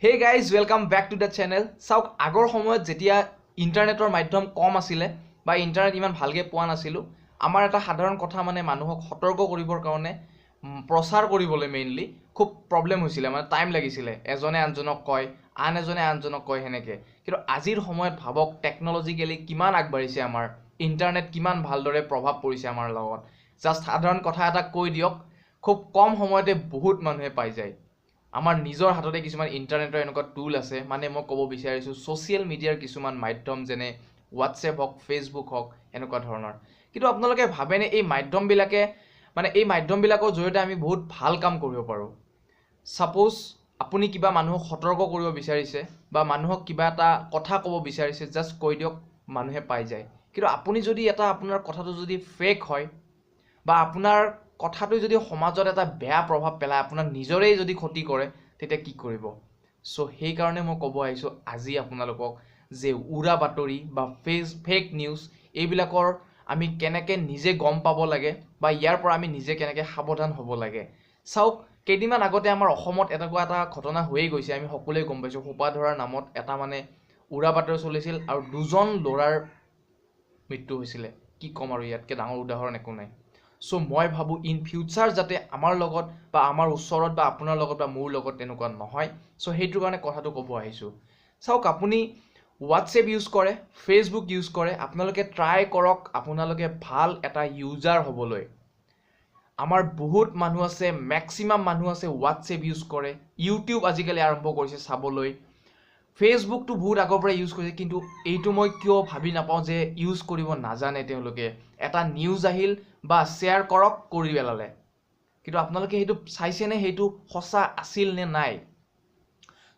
Hey guys, welcome back to the channel. চাওক আগৰ সময়ত যেতিয়া ইন্টাৰনেটৰ মাধ্যম কম আছিল বা ইন্টাৰনেট ইমান ভালকে পোৱা নাছিল আমাৰ এটা সাধাৰণ কথা মানে মানুহক সতৰ্ক কৰিবৰ কাৰণে প্ৰচাৰ কৰিবলৈ মেইনলি খুব প্ৰবলেম হৈছিল মানে টাইম লাগিছিল এজনে আনজনক কয় আন এজনে আনজনক কয় হেনেকে কিন্তু আজিৰ সময়ত ভাবক টেকনলজিক্যালি কিমান আগবাঢ়িছে আমাৰ ইন্টাৰনেট কিমান ভালদৰে প্ৰভাৱ পৰিছে আমাৰ লগত জাস্ট সাধাৰণ কথা এটা কৈ দিয়ক খুব কম সময়তে বহুত মানুহে পাই যায় আমাৰ নিজৰ হাততে কিছুমান ইন্টাৰনেটৰ এনেকুৱা টুল আছে মানে মই ক'ব বিচাৰিছো সোশ্যাল মিডিয়াৰ কিছুমান মাধ্যম যেনে WhatsApp হওক Facebook হওক এনেকুৱা ধৰণৰ কিন্তু আপোনালোকে ভাবেনে এই মাধ্যমবিলাকে মানে এই মাধ্যমবিলাকৰ জৰিয়তে আমি বহুত ভাল কাম কৰিব পাৰো সাপোজ আপুনি কিবা মানুহক সতৰ্ক কৰিব বিচাৰিছে বা মানুহক কিবা এটা কথা ক'ব বিচাৰিছে জাস্ট কৈ দিয়ক মানুহে পাই যায় কিন্তু আপুনি যদি এটা আপোনাৰ কথাটো যদি ফেক হয় বা আপোনাৰ কথাটো যদি সমাজত এটা বেয়া প্ৰভাৱ পেলায় আপোনাক নিজৰেই যদি ক্ষতি কৰে তেতিয়া কি কৰিব সো সেই কাৰণে মই ক'ব আহিছো আজি আপোনালোকক যে উৰা বাতৰি বা ফেক নিউজ এইবিলাকৰ আমি কেনেকৈ নিজে গম পাব লাগে বা ইয়াৰ পৰা আমি নিজে কেনেকৈ সাৱধান হ'ব লাগে চাওক কেইদিনমান আগতে আমাৰ অসমত এনেকুৱা এটা ঘটনা হৈয়ে গৈছে আমি সকলোৱে গম পাইছো হোপা ধৰাৰ নামত এটা মানে উৰা বাতৰি চলিছিল আৰু দুজন ল'ৰাৰ মৃত্যু হৈছিল কি কম আৰু ইয়াতকৈ ডাঙৰ উদাহৰণ একো নাই সো মই ভাবো ইন ফিউচাৰ যাতে আমাৰ লগত বা আমাৰ ওচৰত বা আপোনাৰ লগত বা মোৰ লগত তেনেকুৱা নহয় সো সেইটো কাৰণে কথাটো ক'ব আহিছো চাওক আপুনি WhatsApp ইউজ কৰে Facebook ইউজ কৰে আপোনালোকে ট্ৰাই কৰক আপোনালোকে ভাল এটা ইউজাৰ হ'বলৈ আমাৰ বহুত মানুহ আছে ম্যাক্সিমাম মানুহ আছে WhatsApp ইউজ কৰে YouTube আজিকালি আৰম্ভ কৰিছে চাবলৈ Facebook তো বহুত আগৰ পৰা ইউজ কৰিছে কিন্তু এইটো মই কিয় ভাবি নাপাওঁ যে ইউজ কৰিব নাজানে তেওঁলোকে এটা নিউজ আহিল বা শেয়াৰ কৰক কৰি পেলালে কিন্তু আপোনালোকে সেইটো চাইছেনে সেইটো সঁচা আছিল নে নাই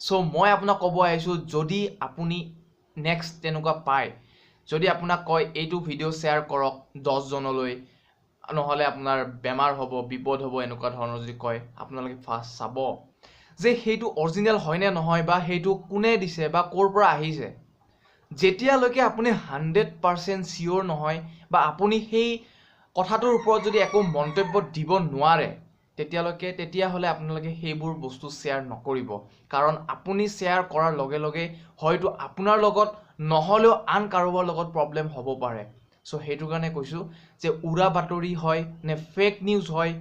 সো মই আপোনাক ক'ব আহিছো যদি আপুনি নেক্সট তেনেকুৱা পায় যদি আপোনাক কয় এইটো ভিডিঅ' শ্বেয়াৰ কৰক 10 জনলৈ নহলে আপোনাৰ বেমাৰ হ'ব বিপদ হ'ব এনেকুৱা ধৰণৰ যদি কয় আপোনালোকে ফাৰ্ষ্ট চাব যে সেইটো অৰিজিনেল হয় নে নহয় বা সেইটো কোনে দিছে বা ক'ৰ পৰা আহিছে যেতিয়ালৈকে আপুনি 100% চিয়ৰ নহয় বা আপুনি সেই কথাটোৰ ওপৰত যদি একো মন্তব্য দিব নোৱাৰে তেতিয়াহ'লে আপোনালোকে সেইবোৰ বস্তু শ্বেয়াৰ নকৰিব কাৰণ আপুনি শ্বেয়াৰ কৰাৰ লগে লগে হয়তো আপোনাৰ লগত নহলেও আন কাৰোবাৰ লগত প্ৰবলেম হ'ব পাৰে সো সেইটো কাৰণে কৈছো যে উৰা বাতৰি হয় নে ফেক নিউজ হয়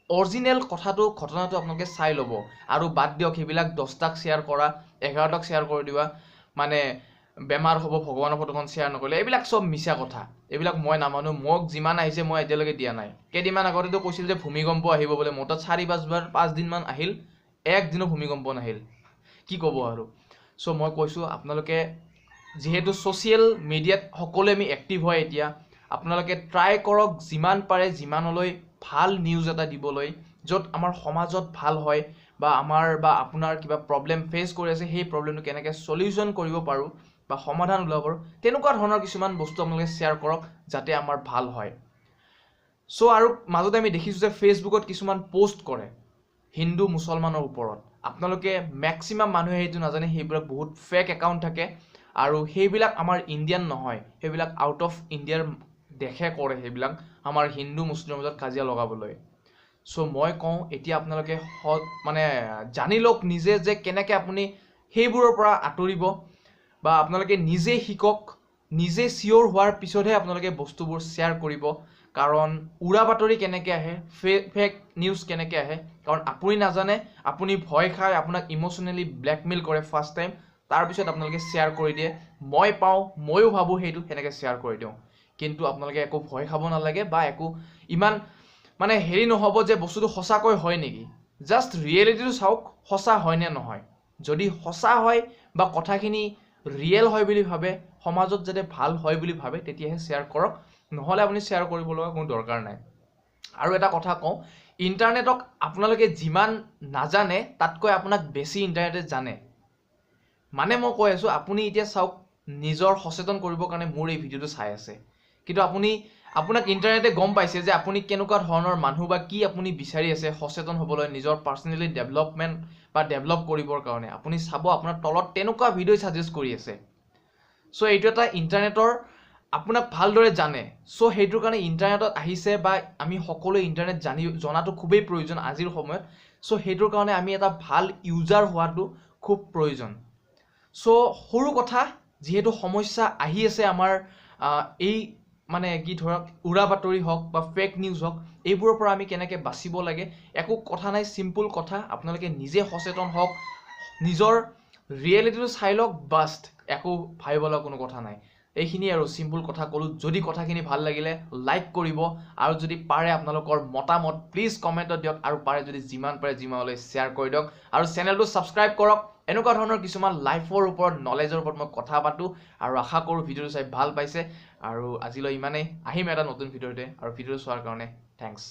অৰিজিনেল কথাটো ঘটনাটো আপোনালোকে চাই ল'ব আৰু বাদ দিয়ক সেইবিলাক 10টাক শ্বেয়াৰ কৰা 11টাক শ্বেয়াৰ কৰি দিবা মানে বেমাৰ হ'ব ভগৱানৰ ফটোখন শ্বেয়াৰ নকৰিলে এইবিলাক সব মিছা কথা এইবিলাক মই নামানো মোক যিমান আহিছে মই এতিয়ালৈকে দিয়া নাই কেইদিনমান আগতেতো কৈছিল যে ভূমিকম্প আহিব বোলে মোৰ তাত 4-5 দিনমান আহিল একদিনো ভূমিকম্প নাহিল কি ক'ব আৰু সো মই কৈছো আপোনালোকে যেহেতু সোশ্যাল মিডিয়াত সকলোৱে আমি এক্টিভ হয় এতিয়া আপোনালোকে ট্ৰাই কৰক যিমান পাৰে যিমানলৈ ভাল নিউজ এটা দিবলৈ য'ত আমাৰ সমাজত ভাল হয় বা আমাৰ বা আপোনাৰ কিবা প্ৰবলেম ফেচ কৰি আছে সেই প্ৰবলেমটো কেনেকৈ সলিউশন কৰিব পাৰো বা সমাধান ওলাব পাৰো তেনেকুৱা ধৰণৰ কিছুমান বস্তু আপোনালোকে শ্বেয়াৰ কৰক যাতে আমাৰ ভাল হয় সো আৰু মাজতে আমি দেখিছো যে ফেচবুকত কিছুমান পোষ্ট কৰে হিন্দু মুছলমানৰ ওপৰত আপোনালোকে ম্যাক্সিমাম মানুহে সেইটো নাজানে সেইবিলাক বহুত ফেক একাউণ্ট থাকে আৰু সেইবিলাক আমাৰ ইণ্ডিয়ান নহয় সেইবিলাক আউট অফ ইণ্ডিয়াৰ দেশে কৰে সেইবিলাক আমাৰ হিন্দু মুছলিমৰ মাজত কাজিয়া লগাবলৈ সো মই কওঁ এতিয়া আপোনালোকে মানে জানি লওক নিজে যে কেনেকৈ আপুনি সেইবোৰৰ পৰা আঁতৰিব বা আপোনালোকে নিজে শিকক নিজে চিয়ৰ হোৱাৰ পিছতহে আপোনালোকে বস্তুবোৰ শ্বেয়াৰ কৰিব কাৰণ উৰা বাতৰি কেনেকৈ আহে ফেক নিউজ কেনেকৈ আহে কাৰণ আপুনি নাজানে আপুনি ভয় খাই আপোনাক ইমোশনেলি ব্লেকমেইল কৰে ফাৰ্ষ্ট টাইম তাৰপিছত আপোনালোকে শ্বেয়াৰ কৰি দিয়ে মই পাওঁ ময়ো ভাবোঁ সেইটো সেনেকৈ শ্বেয়াৰ কৰি দিওঁ কিন্তু আপোনালোকে একো ভয় খাব নালাগে বা একো ইমান মানে হেৰি নহ'ব যে বস্তুটো সঁচাকৈ হয় নেকি জাষ্ট ৰিয়েলিটিটো চাওক সঁচা হয় নে নহয় যদি সঁচা হয় বা কথাখিনি ৰিয়েল হয় বুলি ভাবে সমাজত যাতে ভাল হয় বুলি ভাবে তেতিয়াহে শ্বেয়াৰ কৰক নহলে আপুনি শ্বেয়াৰ কৰিব লগা কোনো দৰকাৰ নাই আৰু এটা কথা কওঁ ইন্টাৰনেটক আপোনালোকে যিমান নাজানে তাতকৈ আপোনাক বেছি ইন্টাৰনেটে জানে মানে মই কৈ আছো আপুনি এতিয়া চাওক নিজৰ সচেতন কৰিবৰ কাৰণে মোৰ এই ভিডিঅ'টো চাই আছে কিন্তু আপোনাক ইন্টাৰনেটে গম পাইছে যে আপুনি কেনেকুৱা ধৰণৰ মানুহ বা কি আপুনি বিচাৰি আছে সচেতন হ'বলৈ নিজৰ পাৰ্সোনালি ডেভেলপমেন্ট বা ডেভেলপ কৰিবৰ কাৰণে আপুনি চাব আপোনাৰ তলত তেনেকুৱা ভিডিঅ' সাজেষ্ট কৰি আছে সো এইটো এটা ইন্টাৰনেটৰ আপোনাক ভালদৰে জানে সো সেইটোৰ কাৰণে ইন্টাৰনেটত আহিছে বা আমি সকলোৱে ইন্টাৰনেট জনাটো খুবেই প্ৰয়োজন আজিৰ সময়ত সো সেইটোৰ কাৰণে আমি এটা ভাল ইউজাৰ হোৱাটো খুব প্ৰয়োজন। সো সৰু কথা যেহেতু সমস্যা আহি আছে আমাৰ এই মানে কি ধৰক উৰা বাতৰি হওক বা ফেক নিউজ হওক এইবোৰৰ পৰা আমি কেনেকৈ বাচিব লাগে একো কথা নাই, চিম্পুল কথা। আপোনালোকে নিজে সচেতন হওক, নিজৰ ৰিয়েলিটিটো চাই লওক, বাষ্ট, একো ভাবিব লগা কোনো কথা নাই। এইখিনি আৰু চিম্পুল কথা ক'লোঁ। যদি কথাখিনি ভাল লাগিলে লাইক কৰিব, আৰু যদি পাৰে আপোনালোকৰ মতামত প্লিজ কমেণ্টত দিয়ক, আৰু পাৰে যদি যিমান পাৰে যিমানলৈ শ্বেয়াৰ কৰি দিয়ক, আৰু চেনেলটো ছাবস্ক্ৰাইব কৰক। এনেকুৱা ধৰণৰ কিছুমান লাইফৰ ওপৰত, নলেজৰ ওপৰত মই কথা পাতোঁ, আৰু আশা কৰোঁ ভিডিঅ'টো চাই ভাল পাইছে। আৰু আজিলৈ ইমানেই, আহিম এটা নতুন ভিডিঅ'তে, আৰু ভিডিঅ'টো চোৱাৰ কাৰণে থেংকছ।